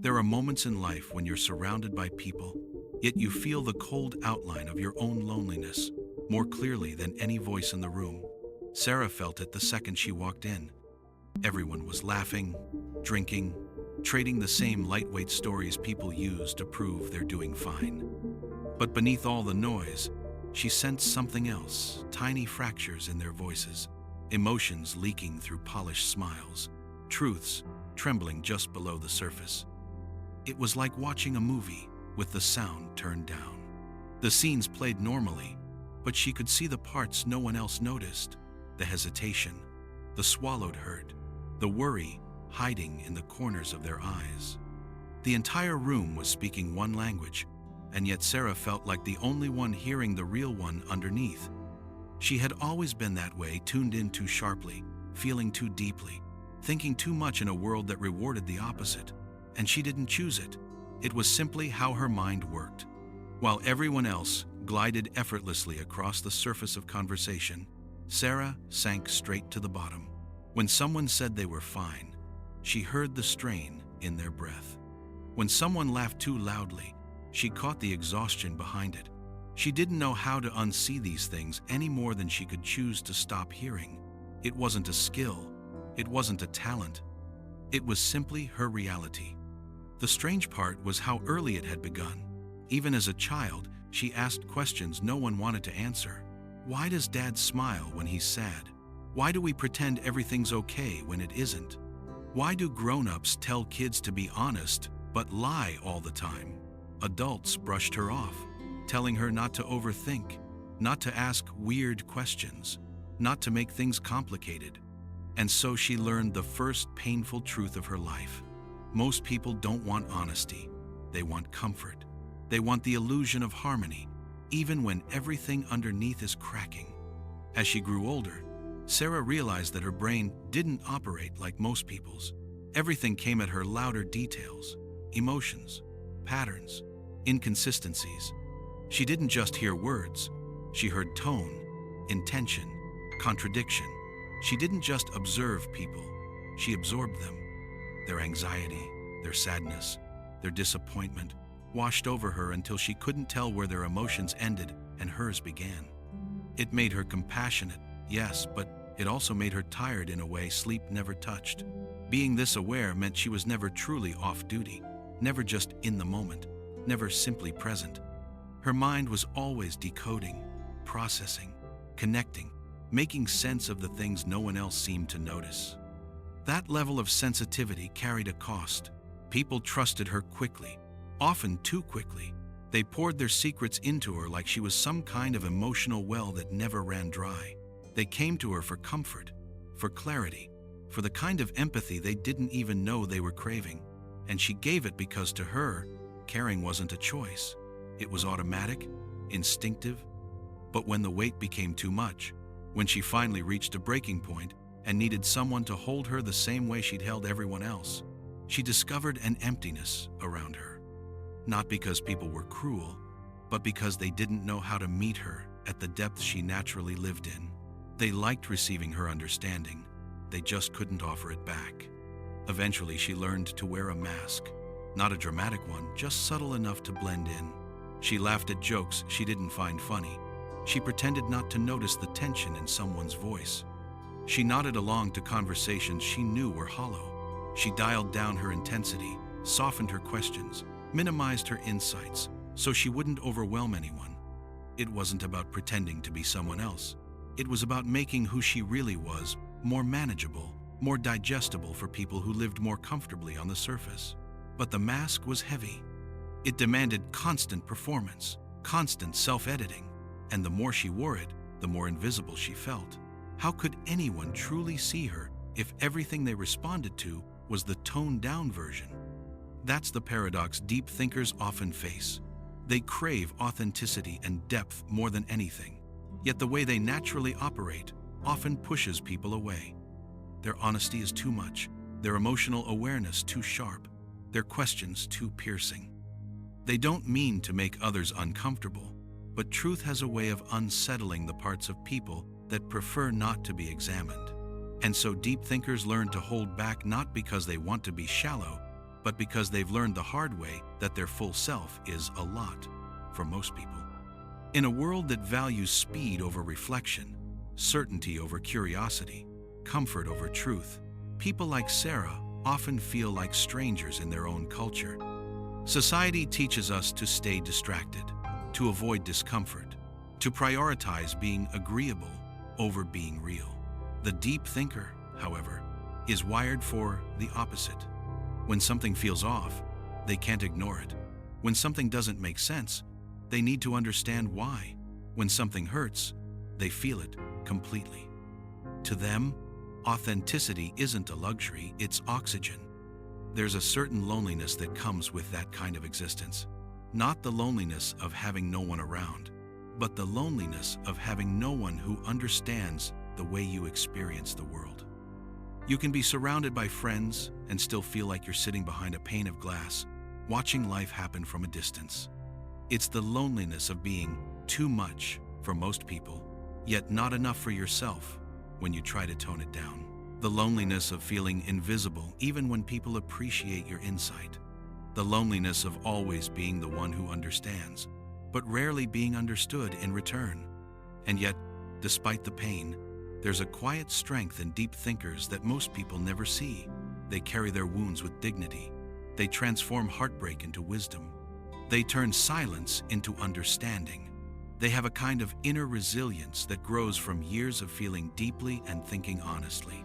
There are moments in life when you're surrounded by people, yet you feel the cold outline of your own loneliness more clearly than any voice in the room. Sarah felt it the second she walked in. Everyone was laughing, drinking, trading the same lightweight stories people use to prove they're doing fine. But beneath all the noise, she sensed something else, tiny fractures in their voices, emotions leaking through polished smiles, truths trembling just below the surface. It was like watching a movie with the sound turned down. The scenes played normally, but she could see the parts no one else noticed, the hesitation, the swallowed hurt, the worry hiding in the corners of their eyes. The entire room was speaking one language, and yet Sarah felt like the only one hearing the real one underneath. She had always been that way, tuned in too sharply, feeling too deeply, thinking too much in a world that rewarded the opposite. And she didn't choose it. It was simply how her mind worked. While everyone else glided effortlessly across the surface of conversation, Sarah sank straight to the bottom. When someone said they were fine, she heard the strain in their breath. When someone laughed too loudly, she caught the exhaustion behind it. She didn't know how to unsee these things any more than she could choose to stop hearing. It wasn't a skill. It wasn't a talent. It was simply her reality. The strange part was how early it had begun. Even as a child, she asked questions no one wanted to answer. Why does Dad smile when he's sad? Why do we pretend everything's okay when it isn't? Why do grown-ups tell kids to be honest but lie all the time? Adults brushed her off, telling her not to overthink, not to ask weird questions, not to make things complicated. And so she learned the first painful truth of her life. Most people don't want honesty. They want comfort. They want the illusion of harmony, even when everything underneath is cracking. As she grew older, Sarah realized that her brain didn't operate like most people's. Everything came at her louder details, emotions, patterns, inconsistencies. She didn't just hear words. She heard tone, intention, contradiction. She didn't just observe people. She absorbed them. Their anxiety, their sadness, their disappointment washed over her until she couldn't tell where their emotions ended and hers began. It made her compassionate, yes, but it also made her tired in a way sleep never touched. Being this aware meant she was never truly off duty, never just in the moment, never simply present. Her mind was always decoding, processing, connecting, making sense of the things no one else seemed to notice. That level of sensitivity carried a cost. People trusted her quickly, often too quickly. They poured their secrets into her like she was some kind of emotional well that never ran dry. They came to her for comfort, for clarity, for the kind of empathy they didn't even know they were craving. And she gave it because to her, caring wasn't a choice. It was automatic, instinctive. But when the weight became too much, when she finally reached a breaking point and needed someone to hold her the same way she'd held everyone else, she discovered an emptiness around her. Not because people were cruel, but because they didn't know how to meet her at the depth she naturally lived in. They liked receiving her understanding. They just couldn't offer it back. Eventually, she learned to wear a mask. Not a dramatic one, just subtle enough to blend in. She laughed at jokes she didn't find funny. She pretended not to notice the tension in someone's voice. She nodded along to conversations she knew were hollow. She dialed down her intensity, softened her questions, minimized her insights, so she wouldn't overwhelm anyone. It wasn't about pretending to be someone else. It was about making who she really was more manageable, more digestible for people who lived more comfortably on the surface. But the mask was heavy. It demanded constant performance, constant self-editing, and the more she wore it, the more invisible she felt. How could anyone truly see her if everything they responded to was the toned-down version? That's the paradox deep thinkers often face. They crave authenticity and depth more than anything, yet the way they naturally operate often pushes people away. Their honesty is too much, their emotional awareness too sharp, their questions too piercing. They don't mean to make others uncomfortable, but truth has a way of unsettling the parts of people that prefer not to be examined. And so deep thinkers learn to hold back not because they want to be shallow, but because they've learned the hard way that their full self is a lot for most people. In a world that values speed over reflection, certainty over curiosity, comfort over truth, people like Sarah often feel like strangers in their own culture. Society teaches us to stay distracted, to avoid discomfort, to prioritize being agreeable over being real. The deep thinker, however, is wired for the opposite. When something feels off, they can't ignore it. When something doesn't make sense, they need to understand why. When something hurts, they feel it completely. To them, authenticity isn't a luxury, it's oxygen. There's a certain loneliness that comes with that kind of existence. Not the loneliness of having no one around, but the loneliness of having no one who understands the way you experience the world. You can be surrounded by friends and still feel like you're sitting behind a pane of glass, watching life happen from a distance. It's the loneliness of being too much for most people, yet not enough for yourself when you try to tone it down. The loneliness of feeling invisible even when people appreciate your insight. The loneliness of always being the one who understands, but rarely being understood in return. And yet, despite the pain, there's a quiet strength in deep thinkers that most people never see. They carry their wounds with dignity. They transform heartbreak into wisdom. They turn silence into understanding. They have a kind of inner resilience that grows from years of feeling deeply and thinking honestly.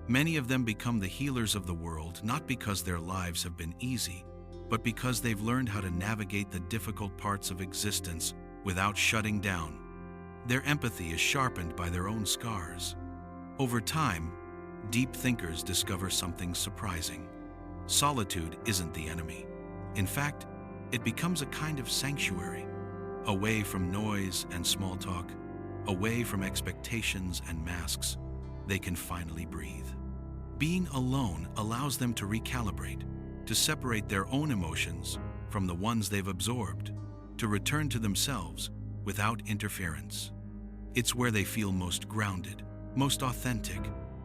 Many of them become the healers of the world, not because their lives have been easy, but because they've learned how to navigate the difficult parts of existence without shutting down. Their empathy is sharpened by their own scars. Over time, deep thinkers discover something surprising. Solitude isn't the enemy. In fact, it becomes a kind of sanctuary, away from noise and small talk, away from expectations and masks. They can finally breathe. Being alone allows them to recalibrate, to separate their own emotions from the ones they've absorbed, to return to themselves without interference. It's where they feel most grounded, most authentic,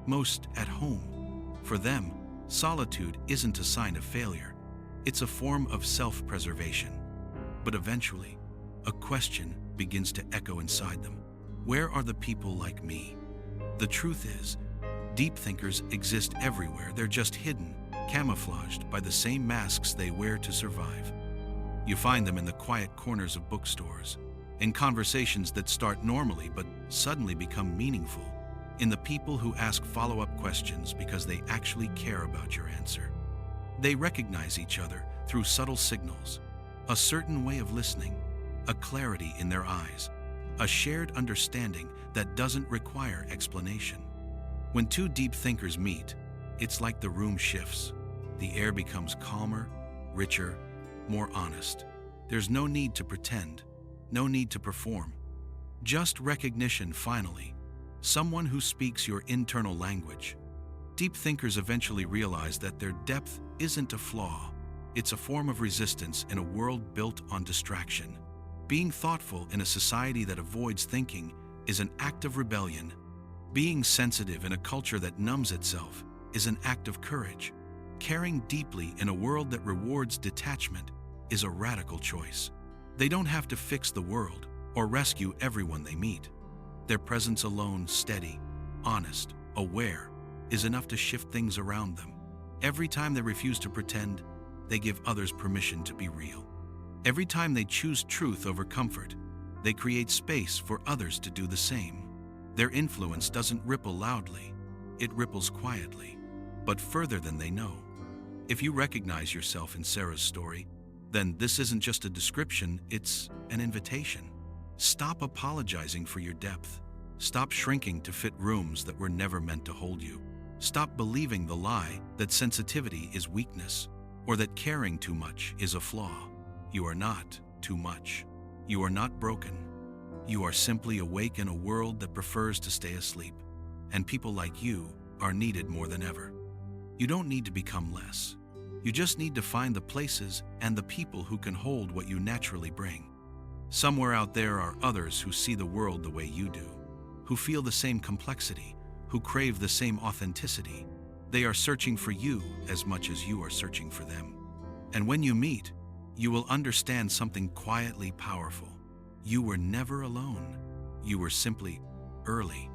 most at home. For them, solitude isn't a sign of failure. It's a form of self-preservation. But eventually, a question begins to echo inside them. Where are the people like me? The truth is, deep thinkers exist everywhere. They're just hidden, camouflaged by the same masks they wear to survive. You find them in the quiet corners of bookstores, in conversations that start normally but suddenly become meaningful, in the people who ask follow-up questions because they actually care about your answer. They recognize each other through subtle signals, a certain way of listening, a clarity in their eyes, a shared understanding that doesn't require explanation. When two deep thinkers meet, it's like the room shifts. The air becomes calmer, richer, more honest. There's no need to pretend, no need to perform. Just recognition finally, someone who speaks your internal language. Deep thinkers eventually realize that their depth isn't a flaw. It's a form of resistance in a world built on distraction. Being thoughtful in a society that avoids thinking is an act of rebellion. Being sensitive in a culture that numbs itself is an act of courage. Caring deeply in a world that rewards detachment is a radical choice. They don't have to fix the world or rescue everyone they meet. Their presence alone, steady, honest, aware, is enough to shift things around them. Every time they refuse to pretend, they give others permission to be real. Every time they choose truth over comfort, they create space for others to do the same. Their influence doesn't ripple loudly, it ripples quietly, but further than they know. If you recognize yourself in Sarah's story, then this isn't just a description, it's an invitation. Stop apologizing for your depth. Stop shrinking to fit rooms that were never meant to hold you. Stop believing the lie that sensitivity is weakness, or that caring too much is a flaw. You are not too much. You are not broken. You are simply awake in a world that prefers to stay asleep, and people like you are needed more than ever. You don't need to become less. You just need to find the places and the people who can hold what you naturally bring. Somewhere out there are others who see the world the way you do, who feel the same complexity, who crave the same authenticity. They are searching for you as much as you are searching for them. And when you meet, you will understand something quietly powerful. You were never alone. You were simply early.